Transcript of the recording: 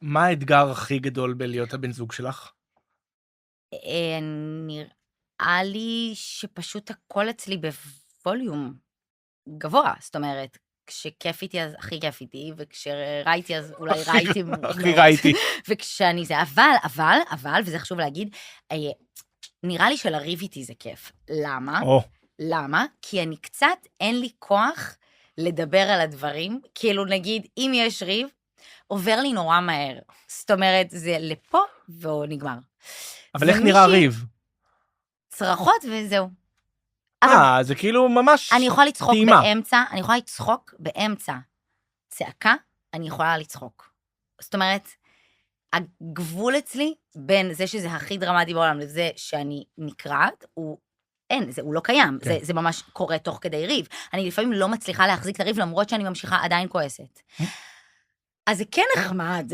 מה האתגר הכי גדול בלהיות הבן זוג שלך? נראה לי שפשוט הכל אצלי בווליום גבוה, זאת אומרת, כשכיף איתי אז הכי כיף איתי, וכשרע איתי אז אולי רע איתי הכי מאוד, ראיתי. וכשאני זה, אבל, וזה חשוב להגיד, נראה לי שלריב איתי זה כיף. למה? או, למה? כי אני קצת, אין לי כוח לדבר על הדברים, כאילו נגיד, אם יש ריב, עובר לי נורא מהר. זאת אומרת, זה לפה והוא נגמר. אבל איך נראה ריב? צרחות וזהו. אבל זה כאילו ממש אני יכולה לצחוק טעימה. באמצע צעקה, אני יכולה לצחוק. זאת אומרת, הגבול אצלי בין זה שזה הכי דרמטי בעולם לזה שאני נקראת, הוא לא קיים, כן. זה ממש קורה תוך כדי ריב. אני לפעמים לא מצליחה להחזיק את הריב, למרות שאני ממשיכה עדיין כועסת. אז זה כן נחמד,